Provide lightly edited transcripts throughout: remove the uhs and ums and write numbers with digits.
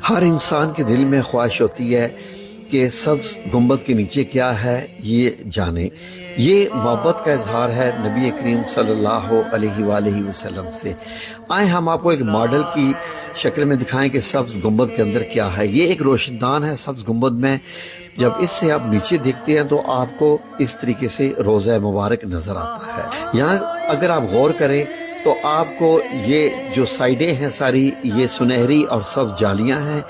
ہر انسان کے دل میں خواہش ہوتی ہے کہ سبز گنبد کے نیچے کیا ہے یہ جانے۔ یہ محبت کا اظہار ہے نبی کریم صلی اللہ علیہ وآلہ وسلم سے۔ آئیں ہم آپ کو ایک ماڈل کی شکل میں دکھائیں کہ سبز گنبد کے اندر کیا ہے۔ یہ ایک روشن دان ہے سبز گنبد میں۔ جب اس سے آپ نیچے دیکھتے ہیں تو آپ کو اس طریقے سے روضہ مبارک نظر آتا ہے۔ یہاں اگر آپ غور کریں تو آپ کو یہ جو سائیڈیں ہیں ساری یہ سنہری اور سبز جالیاں ہیں،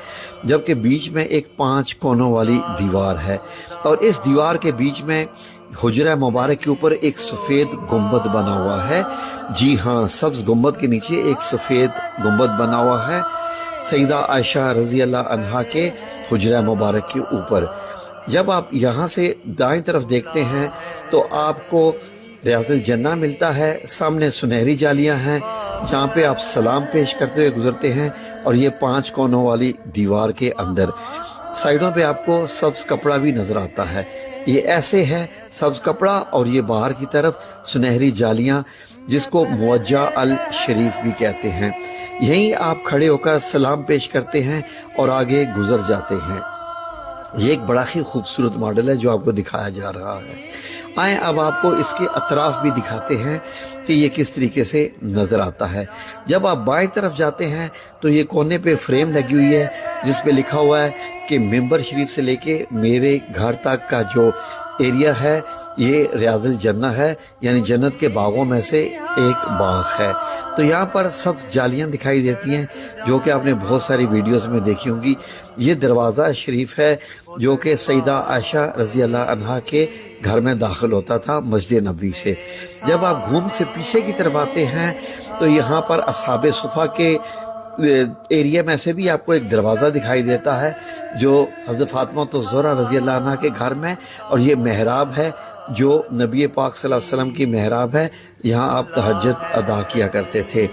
جبکہ بیچ میں ایک 5 کونوں والی دیوار ہے، اور اس دیوار کے بیچ میں حجرہ مبارک کے اوپر ایک سفید گنبد بنا ہوا ہے۔ جی ہاں، سبز گنبد کے نیچے ایک سفید گنبد بنا ہوا ہے سیدہ عائشہ رضی اللہ عنہا کے حجرہ مبارک کے اوپر۔ جب آپ یہاں سے دائیں طرف دیکھتے ہیں تو آپ کو ریاض الجنہ ملتا ہے۔ سامنے سنہری جالیاں ہیں جہاں پہ آپ سلام پیش کرتے ہوئے گزرتے ہیں، اور یہ 5 کونوں والی دیوار کے اندر سائیڈوں پہ آپ کو سبز کپڑا بھی نظر آتا ہے۔ یہ ایسے ہے سبز کپڑا، اور یہ باہر کی طرف سنہری جالیاں جس کو موجہ الشریف بھی کہتے ہیں۔ یہیں آپ کھڑے ہو کر سلام پیش کرتے ہیں اور آگے گزر جاتے ہیں۔ یہ ایک بڑا ہی خوبصورت ماڈل ہے جو آپ کو دکھایا جا رہا ہے۔ آئیں اب آپ کو اس کے اطراف بھی دکھاتے ہیں کہ یہ کس طریقے سے نظر آتا ہے۔ جب آپ بائیں طرف جاتے ہیں تو یہ کونے پہ فریم لگی ہوئی ہے جس پہ لکھا ہوا ہے کہ ممبر شریف سے لے کے میرے گھر تک کا جو ایریا ہے یہ ریاض الجنہ ہے، یعنی جنت کے باغوں میں سے ایک باغ ہے۔ تو یہاں پر سبز جالیاں دکھائی دیتی ہیں جو کہ آپ نے بہت ساری ویڈیوز میں دیکھی ہوں گی۔ یہ دروازہ شریف ہے جو کہ سیدہ عائشہ رضی اللہ عنہا کے گھر میں داخل ہوتا تھا مسجد نبوی سے۔ جب آپ گھوم سے پیچھے کی طرف آتے ہیں تو یہاں پر اصحاب صفہ کے ایریا میں سے بھی آپ کو ایک دروازہ دکھائی دیتا ہے جو حضرت فاطمہ الزہرا رضی اللہ عنہا کے گھر میں، اور یہ محراب ہے جو نبی پاک صلی اللہ علیہ وسلم کی محراب ہے، یہاں آپ تہجد ادا کیا کرتے تھے۔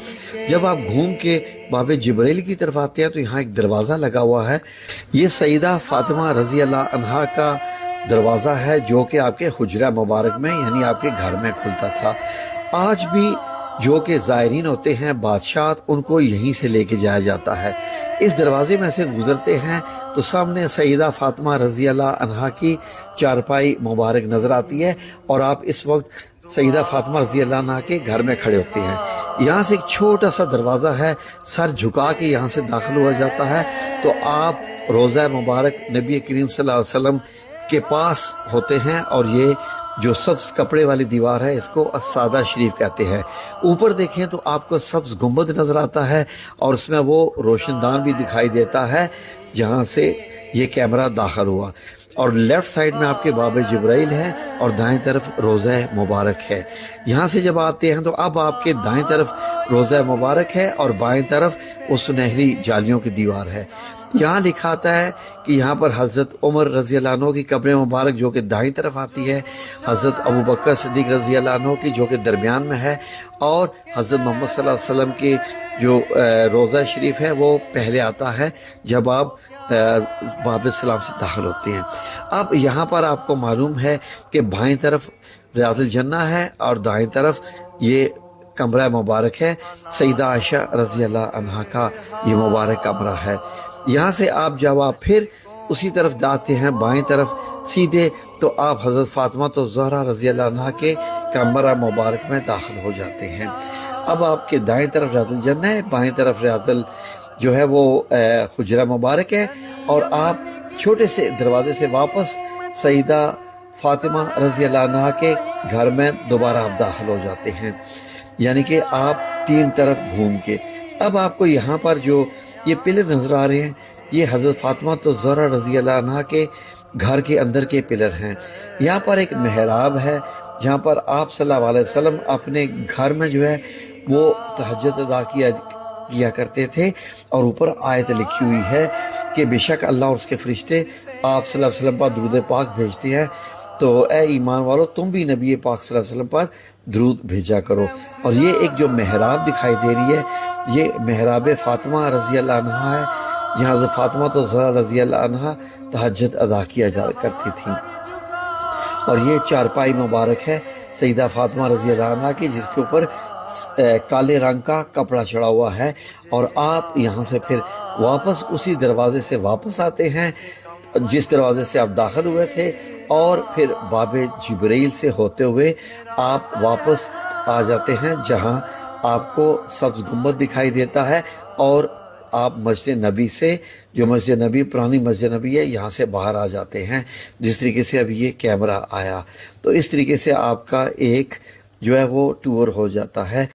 جب آپ گھوم کے باب جبریل کی طرف آتے ہیں تو یہاں ایک دروازہ لگا ہوا ہے، یہ سیدہ فاطمہ رضی اللہ عنہا کا دروازہ ہے جو کہ آپ کے حجرہ مبارک میں یعنی آپ کے گھر میں کھلتا تھا۔ آج بھی جو کہ زائرین ہوتے ہیں بادشاہت، ان کو یہیں سے لے کے جایا جاتا ہے۔ اس دروازے میں سے گزرتے ہیں تو سامنے سیدہ فاطمہ رضی اللہ عنہا کی چارپائی مبارک نظر آتی ہے، اور آپ اس وقت سیدہ فاطمہ رضی اللہ عنہا کے گھر میں کھڑے ہوتے ہیں۔ یہاں سے ایک چھوٹا سا دروازہ ہے، سر جھکا کے یہاں سے داخل ہوا جاتا ہے تو آپ روضہ مبارک نبی کریم صلی اللہ علیہ وسلم کے پاس ہوتے ہیں، اور یہ جو سبز کپڑے والی دیوار ہے اس کو السادہ شریف کہتے ہیں۔ اوپر دیکھیں تو آپ کو سبز گنبد نظر آتا ہے، اور اس میں وہ روشن دان بھی دکھائی دیتا ہے جہاں سے یہ کیمرہ داخل ہوا، اور لیفٹ سائیڈ میں آپ کے باب جبرائیل ہے اور دائیں طرف روضہ مبارک ہے۔ یہاں سے جب آتے ہیں تو اب آپ کے دائیں طرف روضہ مبارک ہے اور بائیں طرف وہ سنہری جالیوں کی دیوار ہے۔ یہاں لکھا آتا ہے کہ یہاں پر حضرت عمر رضی اللہ عنہ کی قبر مبارک جو کہ دائیں طرف آتی ہے، حضرت ابوبکر صدیق رضی اللہ عنہ کی جو کہ درمیان میں ہے، اور حضرت محمد صلی اللہ علیہ وسلم کی جو روضہ شریف ہے وہ پہلے آتا ہے جب آپ باب السلام سے داخل ہوتے ہیں۔ اب یہاں پر آپ کو معلوم ہے کہ بائیں طرف ریاض الجنہ ہے اور دائیں طرف یہ کمرہ مبارک ہے، سیدہ عائشہ رضی اللہ عنہا کا یہ مبارک کمرہ ہے۔ یہاں سے آپ جب آپ پھر اسی طرف جاتے ہیں بائیں طرف سیدھے تو آپ حضرت فاطمہ الزہرا رضی اللہ عنہا کے کمرہ مبارک میں داخل ہو جاتے ہیں۔ اب آپ کے دائیں طرف ریاض الجنہ ہے، بائیں طرف جو ہے وہ حجرہ مبارک ہے، اور آپ چھوٹے سے دروازے سے واپس سیدہ فاطمہ رضی اللہ عنہا کے گھر میں دوبارہ آپ داخل ہو جاتے ہیں، یعنی کہ آپ 3 طرف گھوم کے۔ اب آپ کو یہاں پر جو یہ پلر نظر آ رہے ہیں یہ حضرت فاطمہ الزہرا رضی اللہ عنہا کے گھر کے اندر کے پلر ہیں۔ یہاں پر ایک محراب ہے جہاں پر آپ صلی اللہ علیہ وسلم اپنے گھر میں جو ہے وہ تہجد ادا کیا کرتے تھے، اور اوپر آیت لکھی ہوئی ہے کہ بے شک اللہ اور اس کے فرشتے آپ صلی اللہ علیہ وسلم پر درود پاک بھیجتے ہیں، تو اے ایمان والو تم بھی نبی پاک صلی اللہ علیہ وسلم پر درود بھیجا کرو۔ اور یہ ایک جو محراب دکھائی دے رہی ہے یہ محراب فاطمہ رضی اللہ عنہا ہے، جہاں حضرت فاطمہ الزہرا رضی اللہ عنہا تہجد ادا کیا جا کرتی تھیں، اور یہ چارپائی مبارک ہے سیدہ فاطمہ رضی اللہ عنہا کی جس کے اوپر کالے رنگ کا کپڑا چڑھا ہوا ہے، اور آپ یہاں سے پھر واپس اسی دروازے سے واپس آتے ہیں جس دروازے سے آپ داخل ہوئے تھے، اور پھر باب جبرائیل سے ہوتے ہوئے آپ واپس آ جاتے ہیں جہاں آپ کو سبز گنبد دکھائی دیتا ہے، اور آپ مسجد نبی سے، جو مسجد نبی پرانی مسجد نبی ہے، یہاں سے باہر آ جاتے ہیں جس طریقے سے ابھی یہ کیمرہ آیا۔ تو اس طریقے سے آپ کا ایک جو ہے وہ ٹور ہو جاتا ہے۔